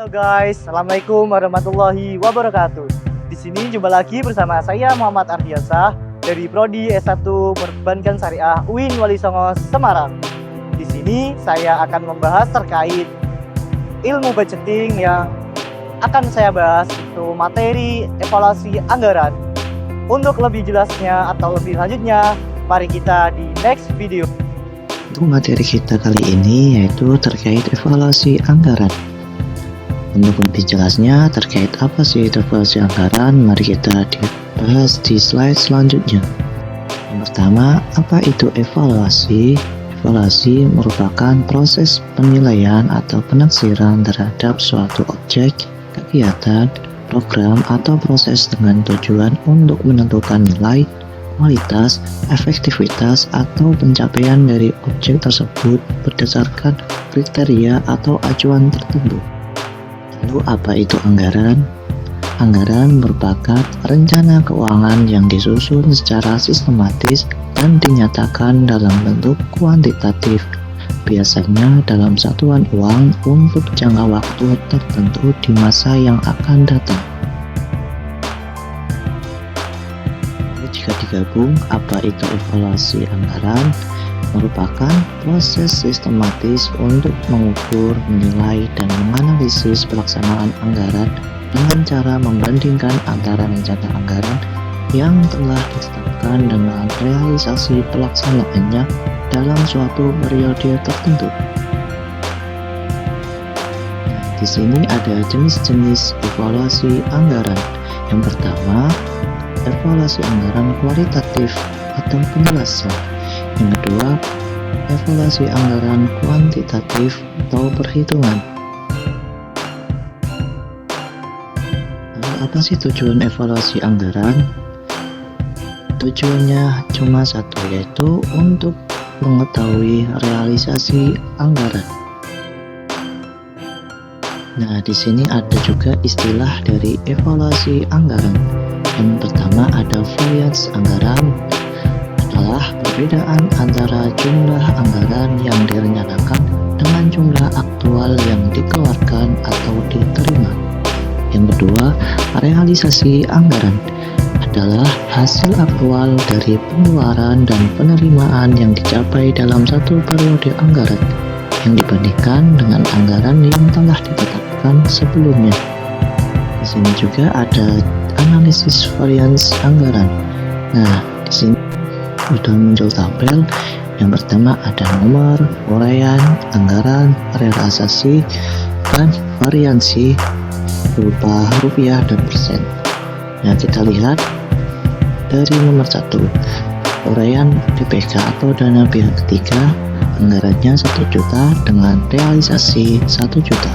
Halo guys, Assalamualaikum warahmatullahi wabarakatuh. Di sini jumpa lagi bersama saya Muhammad Ardiansah dari Prodi S1 Perbankan Syariah UIN Wali Songo Semarang. Di sini saya akan membahas terkait ilmu budgeting yang akan saya bahas itu materi evaluasi anggaran. Untuk lebih jelasnya atau lebih lanjutnya, mari kita di next video. Untuk materi kita kali ini yaitu terkait evaluasi anggaran. Untuk lebih jelasnya terkait apa sih evaluasi anggaran, mari kita dibahas di slide selanjutnya. Yang pertama, apa itu evaluasi? Evaluasi merupakan proses penilaian atau penaksiran terhadap suatu objek, kegiatan, program, atau proses dengan tujuan untuk menentukan nilai, kualitas, efektivitas, atau pencapaian dari objek tersebut berdasarkan kriteria atau acuan tertentu. Lalu apa itu anggaran? Anggaran merupakan rencana keuangan yang disusun secara sistematis dan dinyatakan dalam bentuk kuantitatif, biasanya dalam satuan uang untuk jangka waktu tertentu di masa yang akan datang. Jika digabung, apa itu evaluasi anggaran? Merupakan proses sistematis untuk mengukur, menilai, dan menganalisis pelaksanaan anggaran dengan cara membandingkan antara rencana anggaran yang telah ditetapkan dengan realisasi pelaksanaannya dalam suatu periode tertentu. Di sini ada jenis-jenis evaluasi anggaran. Yang pertama, evaluasi anggaran kualitatif atau penjelasan. Yang kedua, evaluasi anggaran kuantitatif atau perhitungan. Lalu apa sih tujuan evaluasi anggaran? Tujuannya cuma satu, yaitu untuk mengetahui realisasi anggaran. Nah, di sini ada juga istilah dari evaluasi anggaran. Yang pertama ada variance anggaran, adalah perbedaan antara jumlah anggaran yang direncanakan dengan jumlah aktual yang dikeluarkan atau diterima. Yang kedua, realisasi anggaran adalah hasil aktual dari pengeluaran dan penerimaan yang dicapai dalam satu periode anggaran yang dibandingkan dengan anggaran yang telah ditetapkan sebelumnya. Di sini juga ada analisis variance anggaran. Nah, di sini sudah muncul tabel. Yang pertama ada nomor, uraian, anggaran, realisasi, dan variansi berupa rupiah dan persen. Nah, kita lihat dari nomor 1, uraian DPK atau dana pihak ketiga, anggarannya 1 juta dengan realisasi 1 juta.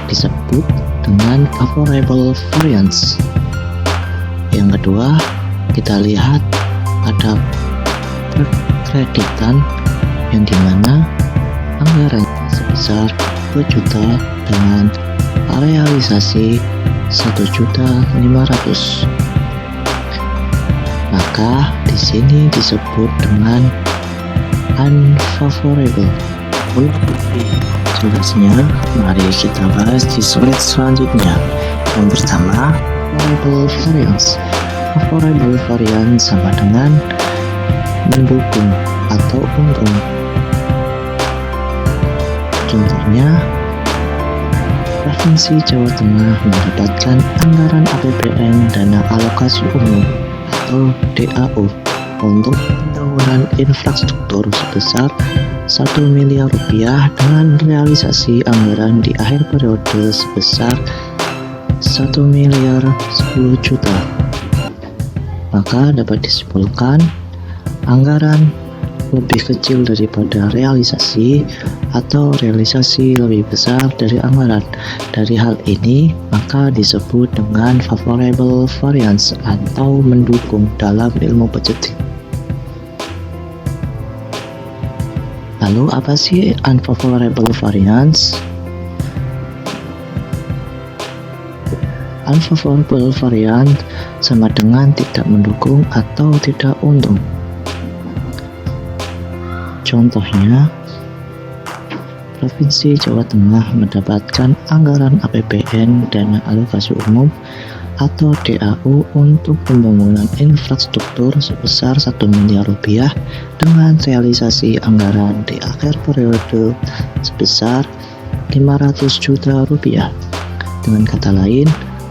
Disebut dengan favorable variance. Yang kedua, kita lihat ada kreditan yang dimana anggarannya sebesar 2 juta dengan realisasi 1.500.000. Maka di sini disebut dengan unfavorable. Untuk jelasnya, mari kita bahas di slide selanjutnya. Yang pertama, favorable variance. Favorable variance sama dengan mendukung atau untung. Contohnya, Provinsi Jawa Tengah mendapatkan anggaran APBN dana alokasi umum atau DAU untuk pembangunan infrastruktur sebesar 1 miliar rupiah dengan realisasi anggaran di akhir periode sebesar 1 miliar 10 juta. Maka dapat disimpulkan anggaran lebih kecil daripada realisasi atau realisasi lebih besar dari anggaran. Dari hal ini maka disebut dengan favorable variance atau mendukung dalam ilmu budgeting. Lalu apa sih unfavorable variance? Unfavorable variance sama dengan tidak mendukung atau tidak untung. Contohnya, Provinsi Jawa Tengah mendapatkan anggaran APBN (Dana Alokasi Umum) atau DAU untuk pembangunan infrastruktur sebesar 1 miliar rupiah dengan realisasi anggaran di akhir periode sebesar 500 juta rupiah. Dengan kata lain,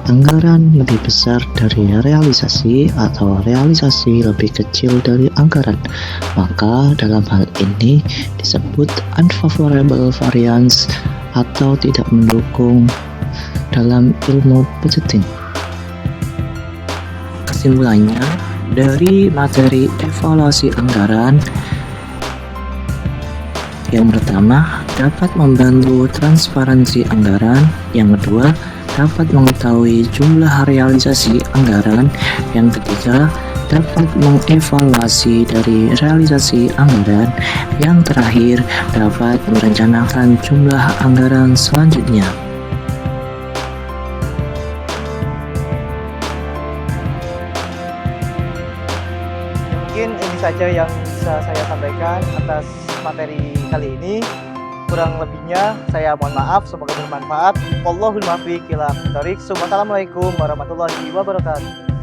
anggaran lebih besar dari realisasi atau realisasi lebih kecil dari anggaran, maka dalam hal ini disebut unfavorable variance atau tidak mendukung dalam ilmu budgeting. Kesimpulannya, dari materi evaluasi anggaran, yang pertama dapat membantu transparansi anggaran, yang kedua dapat mengetahui jumlah realisasi anggaran, yang ketiga dapat mengevaluasi dari realisasi anggaran, yang terakhir dapat merencanakan jumlah anggaran selanjutnya. Mungkin ini saja yang bisa saya sampaikan atas materi kali ini. Kurang lebihnya saya mohon maaf, semoga bermanfaat. Wallahul muwaffiq ila aqwamit thoriq. Assalamualaikum warahmatullahi wabarakatuh.